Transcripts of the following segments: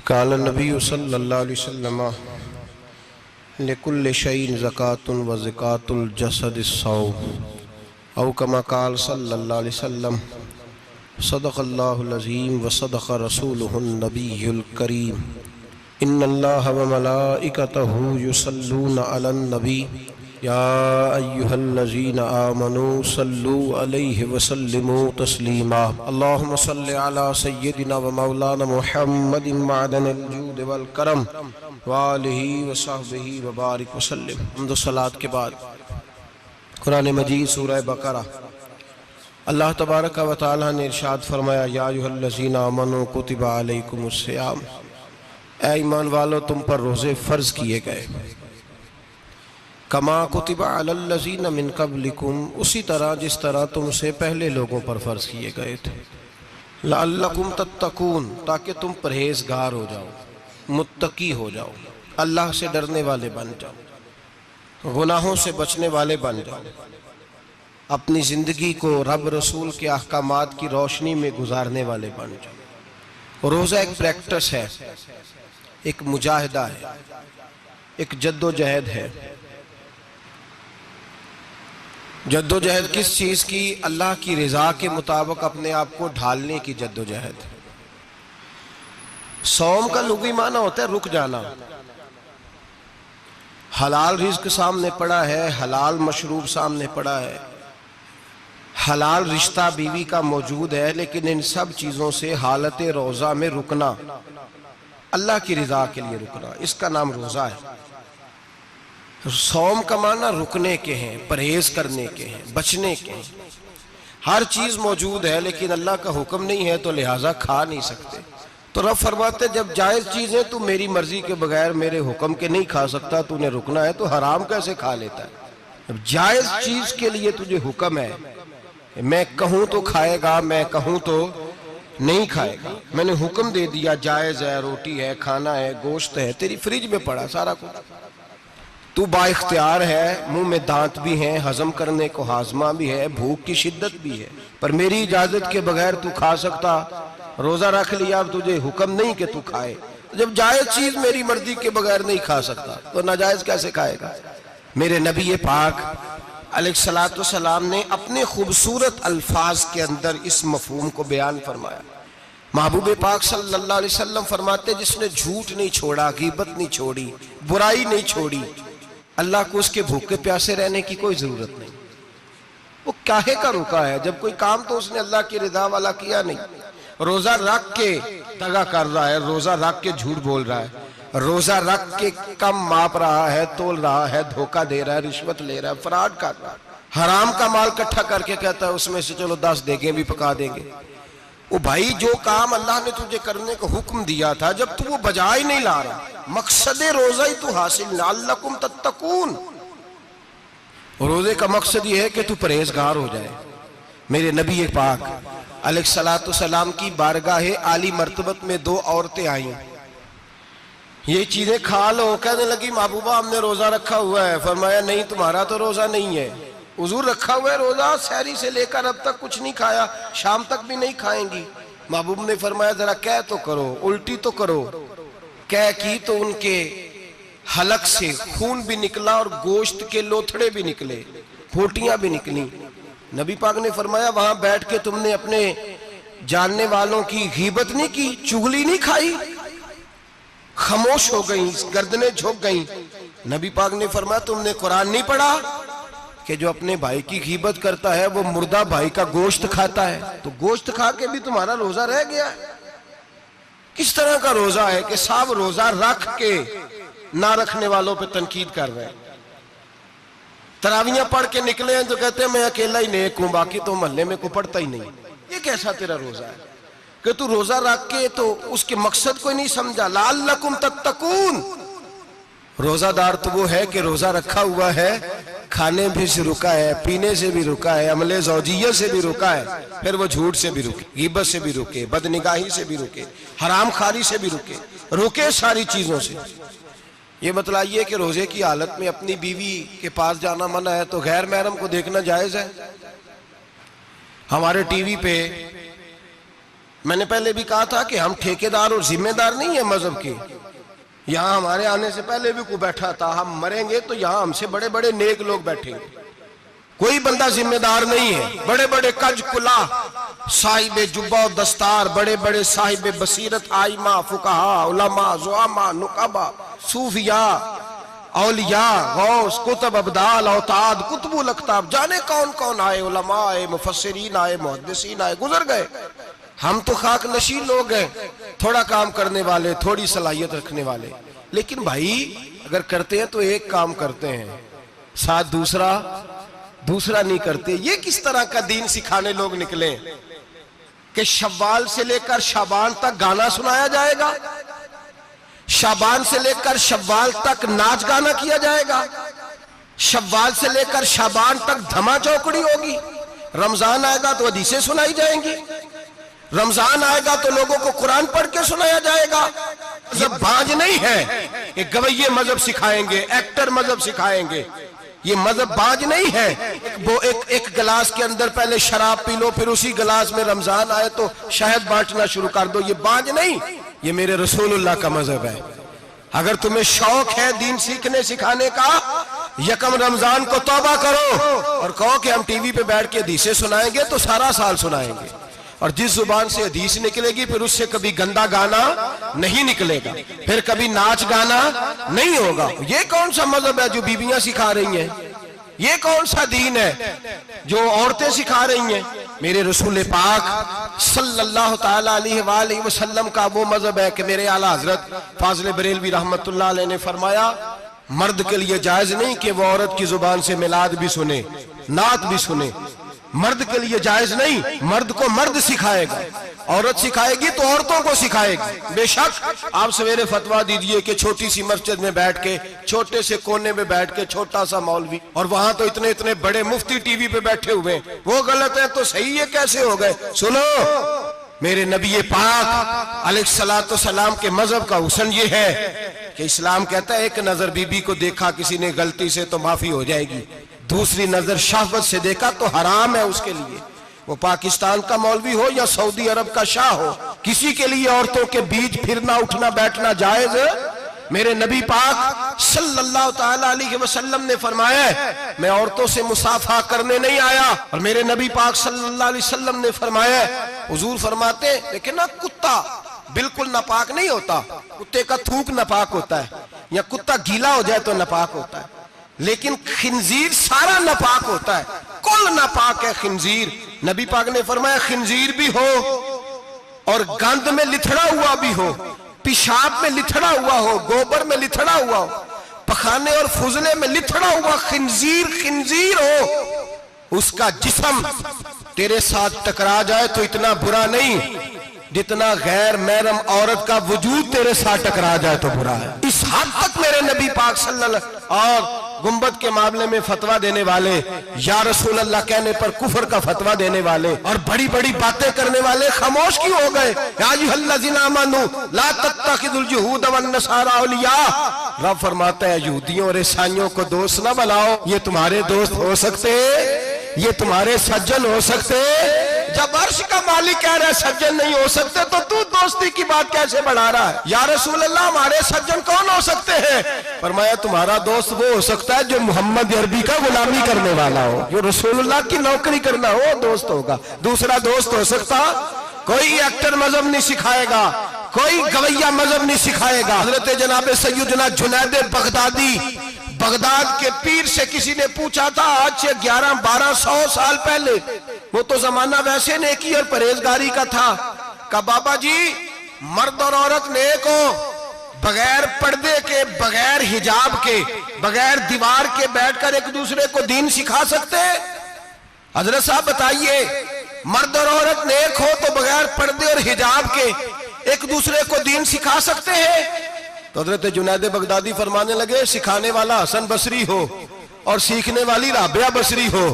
काल नबी सल्लल्लाहु अलैहि वसल्लम लिकुल्लि शैइन ज़कातुन व ज़कातुल जसदि सौम औ कमा काल सल्लल्लाहु अलैहि वसल्लम सदक़ल्लाहुल अज़ीम व सदक़ रसूलुहुन नबियुल करीम इन्नल्लाह व मलाइकतहु युसल्लूना अलन नबी या अय्युहल्लज़ीना आमनू सल्लू अलैहि व सल्लिमू तस्लीमा अल्लाहुम्मा सल्लि अला सय्यिदिना व मौलाना मुहम्मदिन मअदनिल जूद वल करम व आलिहि व सहबिहि व बारिक व सल्लिम। हम्द सलात के बाद कुरान मजीद सूरह बकरा अल्लाह तबारक व तआला ने इरशाद फरमाया या अय्युहल्लज़ीना आमनू कुतिबा अलैकुमुस सियाम, ऐ ईमान वालो तुम पर रोज़े फ़र्ज़ किए गए। कमा कुतिबा अलल्लज़ीना मिन क़ब्लिकुम, उसी तरह जिस तरह तुमसे पहले लोगों पर फ़र्ज़ किए गए थे। लअल्लकुम तत्तकून, ताकि तुम परहेज़गार हो जाओ, मुत्तकी हो जाओ, अल्लाह से डरने वाले बन जाओ, गुनाहों से बचने वाले बन जाओ, अपनी ज़िंदगी को रब रसूल के अहकामात की रोशनी में गुजारने वाले बन जाओ। रोज़ा एक प्रैक्टिस है, एक मुजाहिदा है, एक जद्दोजहद है। जद्दोजहद किस चीज़ की? अल्लाह की रज़ा के मुताबिक अपने आप को ढालने की जद्दोजहद। सौम का लुग़वी माना होता है रुक जाना। हलाल रिज़्क सामने पड़ा है, हलाल मशरूब सामने पड़ा है, हलाल रिश्ता बीवी का मौजूद है, लेकिन इन सब चीज़ों से हालत रोज़ा में रुकना, अल्लाह की रज़ा के लिए रुकना, इसका नाम रोज़ा है। सौम का माना रुकने के हैं, परहेज करने के हैं, बचने के हैं। हर चीज़ मौजूद है लेकिन अल्लाह का हुक्म नहीं है तो लिहाजा खा नहीं सकते। तो रब फरमाते जब जायज़ चीज़ है तू मेरी मर्जी के बगैर मेरे हुक्म के नहीं खा सकता, तूने रुकना है तो हराम कैसे खा लेता है? जब जायज़ चीज़ के लिए तुझे हुक्म है, मैं कहूँ तो खाएगा, मैं कहूँ तो नहीं खाएगा, मैंने हुक्म दे दिया जायज़ है, रोटी है, खाना है, गोश्त है, तेरी फ्रिज में पड़ा सारा कुछ, तू बाइख्तियार है, मुंह में दांत भी हैं, हजम करने को हाजमा भी है, भूख की शिद्दत भी है, पर मेरी इजाजत के बगैर तू खा सकता। रोजा रख लिया, अब तुझे हुक्म नहीं कि तू खाए। जब जायज चीज मेरी मर्जी के बगैर नहीं खा सकता तो नाजायज कैसे खाएगा? मेरे नबी पाक अलैहिस्सलातु वस्सलाम ने अपने खूबसूरत अल्फाज के अंदर इस मफहूम को बयान फरमाया। महबूब पाक सल्लल्लाहु अलैहि वसल्लम फरमाते जिसने झूठ नहीं छोड़ा, गीबत नहीं छोड़ी, बुराई नहीं छोड़ी, अल्लाह को उसके भूखे प्यासे रहने की कोई जरूरत नहीं। वो काहे का रुका है? जब कोई काम तो उसने अल्लाह की रिदा वाला किया नहीं। रोजा रख के दगा कर रहा है, रोजा रख के झूठ बोल रहा है, रोजा रख के कम माप रहा है, तोल रहा है, धोखा दे रहा है, रिश्वत ले रहा है, फ्रॉड कर रहा है, हराम का माल इकट्ठा करके कहता है उसमें से चलो 10 देंगे भी पका देंगे। वो भाई जो काम अल्लाह ने तुझे करने का हुक्म दिया था, जब तू वो बजा ही नहीं ला रहा, मकसद रोजा ही तू हासिल लअल्लकुम तत्तकून। रोजे का मकसद ये है कि तू परहेजगार हो जाए। मेरे नबी पाक अलैहिस्सलातु सलाम की बारगाह आली मर्तबत में 2 औरतें आई, ये चीजें खा लो। कहने लगी महबूबा हमने रोजा रखा हुआ है। फरमाया नहीं, तुम्हारा तो रोजा नहीं है, हुजूर रखा हुआ है रोजा, सहरी से लेकर अब तक कुछ नहीं खाया, शाम तक भी नहीं खाएंगी। महबूब ने फरमाया जरा कह तो करो, उल्टी तो करो। कह की तो उनके हलक से खून भी निकला और गोश्त के लोथड़े भी निकले, फोटियां भी निकली। नबी पाक ने फरमाया वहां बैठ के तुमने अपने जानने वालों की गीबत नहीं की, चुगली नहीं खाई? खामोश हो गई, गर्दनें झुक गई। नबी पाक ने फरमाया तुमने कुरान नहीं पढ़ा कि जो अपने भाई की गीबत करता है वो मुर्दा भाई का गोश्त खाता है? तो गोश्त खा के भी तुम्हारा रोजा रह गया है। किस तरह का रोजा है कि सब रोजा रख के ना रखने वालों पे तनकीद कर रहे हैं। तरावियां पढ़ के निकले हैं तो कहते हैं मैं अकेला ही नेक हूं, बाकी तो मोहल्ले में को पढ़ता ही नहीं। ये कैसा तेरा रोजा है कि तू रोजा रख के तो उसके मकसद को नहीं समझा। लअल्लकुम तत्तकून। रोजादार तो वो है कि रोजा रखा हुआ है, खाने भी से रुका है, पीने से भी रुका है, अमले ज़ौजिया से भी रुका है, फिर वो झूठ से भी रुके, गीबत से भी रुके, बदनिगाही से भी रुके, हराम खारी से भी रुके सारी चीजों से। ये बतलाइए कि रोजे की हालत में अपनी बीवी के पास जाना मना है तो गैर महरम को देखना जायज है? हमारे टीवी पे मैंने पहले भी कहा था कि हम ठेकेदार और जिम्मेदार नहीं है मजहब के। यहां हमारे आने से पहले भी कोई बैठा था, हम मरेंगे तो यहां हमसे बड़े बड़े नेक लोग बैठेंगे, कोई बंदा जिम्मेदार नहीं है। बड़े बड़े कज कुला साहिब जुब्बा और दस्तार, बड़े बड़े साहिब बसीरत आइमा फुकहा उलमा जुआमा नुकाबा सूफिया औलिया गौस कुतुब अब्दाल औताद कुतुबुल अख्ताब, जाने कौन कौन आए, उलमा आए, मुफस्सिरीन आए, मुहद्दिसीन आए, गुजर गए। हम तो खाक नशीन लोग हैं, थोड़ा काम करने वाले, थोड़ी सलाहियत रखने वाले। लेकिन भाई अगर करते हैं तो एक काम करते हैं, साथ दूसरा नहीं करते। ये किस तरह का दीन सिखाने लोग निकले कि शव्वाल से लेकर शाबान तक गाना सुनाया जाएगा, शाबान से लेकर शव्वाल तक नाच गाना किया जाएगा, शव्वाल से लेकर शाबान तक धमा चौकड़ी होगी, रमजान आएगा तो हदीसें सुनाई जाएंगी, रमजान आएगा तो लोगों को कुरान पढ़ के सुनाया जाएगा। जब बाज नहीं है कि गवैये मजहब सिखाएंगे, एक्टर मजहब सिखाएंगे, ये मजहब बाज नहीं है। वो एक गिलास के अंदर पहले शराब पी लो, फिर उसी गिलास में रमजान आए तो शहद बांटना शुरू कर दो, ये बाज नहीं, ये मेरे रसूलुल्लाह का मजहब है। अगर तुम्हें शौक है दीन सीखने सिखाने का, यकम रमजान को तौबा करो और कहो कि हम टीवी पे बैठ के हदीसें सुनाएंगे तो सारा साल सुनाएंगे। और जिस जुबान से हदीस निकलेगी फिर उससे कभी गंदा गाना नहीं निकलेगा, फिर कभी नाच गाना नहीं होगा। ये कौन सा मजहब है जो बीबियां सिखा रही हैं? ये कौन सा दीन है जो औरतें सिखा रही हैं? मेरे रसूल पाक सल्लल्लाहु ताला अलैहि वसल्लम का वो मजहब है कि मेरे आला हजरत फाजिल बरेलवी रहमतुल्लाह अलैह ने फरमाया, मर्द के लिए जायज नहीं कि वो औरत की जुबान से मिलाद भी सुने, नात भी सुने। मर्द के लिए जायज नहीं, मर्द को मर्द सिखाएगा, औरत सिखाएगी तो औरतों को सिखाएगी। बेशक आप सवेरे फतवा दीजिए कि छोटी सी मस्जिद में बैठ के, छोटे से कोने में बैठ के छोटा सा मौलवी, और वहां तो इतने इतने बड़े मुफ्ती टीवी पे बैठे हुए, वो गलत है तो सही है कैसे हो गए? सुनो, मेरे नबी पाक अलैहिस्सलातु सलाम के मजहब का हुस्न ये है कि इस्लाम कहता है एक नजर बीबी को देखा किसी ने गलती से तो माफी हो जाएगी, दूसरी नजर शहवत से देखा तो हराम है उसके लिए। वो पाकिस्तान का मौलवी हो या सऊदी अरब का शाह हो, किसी के लिए औरतों के बीच फिरना उठना बैठना जायज है? मेरे नबी पाक सल्लल्लाहु ताला अलैहि वसल्लम ने फरमाया है, मैं औरतों से मुसाफा करने नहीं आया। और मेरे नबी पाक सल्लल्लाहु अलैहि वसल्लम ने फरमाया, हुजूर फरमाते लेकिन ना कुत्ता बिल्कुल नापाक नहीं होता, कुत्ते का थूक नापाक होता है, या कुत्ता गीला हो जाए तो नापाक होता है, लेकिन खिंजीर सारा नापाक होता है, कुल नापाक है खिंजीर। नबी पाक ने फरमाया खिंजीर भी हो और गंद में लिथड़ा हुआ भी हो, पेशाब में लिथड़ा हुआ हो, गोबर में लिथड़ा हुआ हो, पखाने और फुजले में लिथड़ा हुआ खिंजीर हो, उसका जिस्म तेरे साथ टकरा जाए तो इतना बुरा नहीं जितना गैर महरम औरत का वजूद तेरे साथ टकरा जाए तो बुरा है। इस हद तक मेरे नबी पाक सल्लल्लाहु और गुंबद के मामले में फतवा देने वाले, या रसूल अल्लाह कहने पर कुफर का फतवा देने वाले और बड़ी बड़ी बातें करने वाले खामोश क्यों हो गए? या अय्युहल्लज़ीना आमनू ला तत्तखिदुल यहूद वन नसारा औलिया। रब फरमाता है यहूदियों और ईसाइयों को दोस्त ना बनाओ, ये तुम्हारे दोस्त हो सकते, ये तुम्हारे सज्जन हो सकते। जब अर्श का मालिक कह रहा है सज्जन नहीं हो सकते तो तू दोस्ती की बात कैसे बढ़ा रहा है? या रसूल अल्लाह हमारे सज्जन कौन हो सकते हैं? फरमाया तुम्हारा दोस्त वो हो सकता है जो मोहम्मद अरबी का गुलामी करने वाला हो, जो रसूलुल्लाह की नौकरी करना हो दोस्त होगा। दूसरा दोस्त हो सकता? कोई एक्टर मजहब नहीं सिखाएगा, कोई गवैया मजहब नहीं सिखाएगा। हजरत जनाब सैयदना जुनैद बगदादी, बगदाद के पीर से किसी ने पूछा था आज से 1100-1200 साल पहले, वो तो जमाना वैसे नेकी और परहेजगारी का था, का बाबा जी मर्द और औरत नेक हो, बगैर पर्दे के, बगैर हिजाब के, बगैर दीवार के बैठकर एक दूसरे को दीन सिखा सकते? हजरत साहब बताइए, मर्द और औरत नेक हो तो बगैर पर्दे और हिजाब के एक दूसरे को दीन सिखा सकते हैं? तो हजरत जुनैद बगदादी फरमाने लगे सिखाने वाला हसन बसरी हो और सीखने वाली राबिया बसरी हो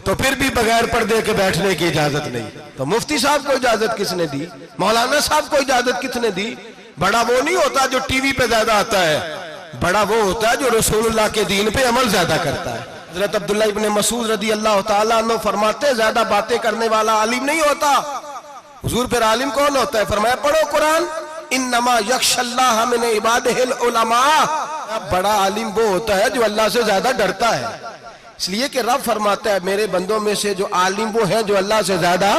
तो फिर भी बगैर पर्दे के बैठने की इजाजत नहीं। तो मुफ्ती साहब को इजाजत किसने दी? मौलाना साहब को इजाजत किसने दी? बड़ा वो नहीं होता जो टीवी पे ज्यादा आता है, बड़ा वो होता है जो रसूलुल्लाह के दीन पे अमल ज्यादा करता है। हजरत अब्दुल्लाह इब्ने मसूद रदी अल्लाह ताला अन्हु फरमाते ज्यादा बातें करने वाला आलिम नहीं होता, हुजूर फिर आलिम कौन होता है? फरमाया पढ़ो कुरान, इन्नमा यख्शल्लाह मिन इबादिहिल उलमा। बड़ा आलिम वो होता है जो अल्लाह से ज्यादा डरता है। इसलिए कि रब फरमाता है मेरे बंदों में से जो आलिम वो हैं जो अल्लाह से ज्यादा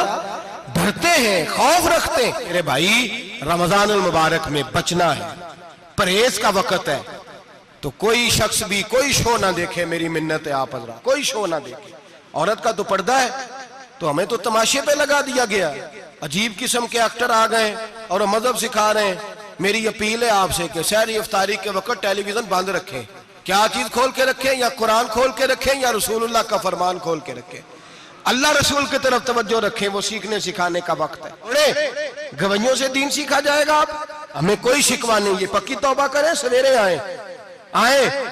डरते हैं, खौफ रखते हैं। मेरे भाई रमजान अल मुबारक में बचना है, परहेज का वक्त है, तो कोई शख्स भी कोई शो ना देखे, मेरी मिन्नत है आप हजरा, कोई शो ना देखे। औरत का तो पर्दा है, तो हमें तो तमाशे पे लगा दिया गया। अजीब किस्म के एक्टर आ गए और मजहब सिखा रहे हैं। मेरी अपील है आपसे कि सहरी इफ्तारी के वक्त टेलीविजन बंद रखें। क्या चीज खोल के रखें? या कुरान खोल के रखें या रसूलुल्लाह का फरमान खोल के रखें। अल्लाह रसूल की तरफ तवज्जो रखें, वो सीखने सिखाने का वक्त है। गवैयों से दीन सीखा जाएगा। आप हमें कोई शिकवा नहीं, ये पक्की तौबा करें, सवेरे आए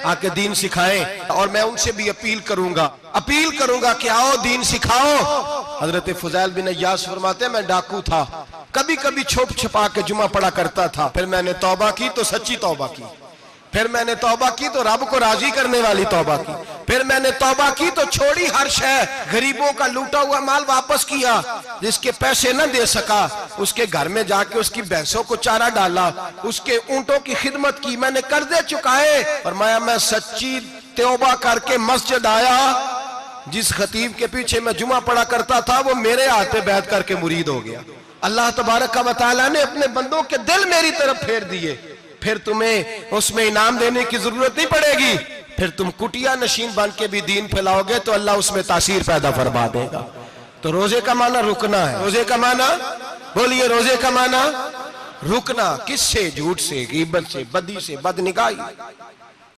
आके दीन सिखाएं। और मैं उनसे भी अपील करूंगा कि आओ दीन सिखाओ। हजरत फुजैल बिन अय्यास फरमाते मैं डाकू था, कभी कभी छुप छुपा के जुमा पढ़ा करता था, फिर मैंने तौबा की तो सच्ची तौबा की, फिर मैंने तौबा की तो रब को राजी करने वाली तौबा की, फिर मैंने तौबा की तो छोड़ी हर शय, गरीबों का लूटा हुआ माल वापस किया, जिसके पैसे न दे सका उसके घर में जाके उसकी भैंसों को चारा डाला, उसके ऊंटों की खिदमत की, मैंने कर्जे चुकाए। फरमाया मैं सच्ची तौबा करके मस्जिद आया, जिस खतीब के पीछे मैं जुमा पढ़ा करता था वो मेरे हाथ पे बैठ करके मुरीद हो गया। अल्लाह तबारक व तआला ने अपने बंदों के दिल मेरी तरफ फेर दिए, फिर तुम्हें उसमें इनाम देने की जरूरत नहीं पड़ेगी। फिर तुम कुटिया नशीन बन के भी दीन फैलाओगे तो अल्लाह उसमें तासीर पैदा फरमा देगा। तो रोजे का माना रुकना है। रोजे का माना बोलिए, रोजे का माना रुकना। किससे? झूठ से, गीबत से, बदी से, बदनिगाही।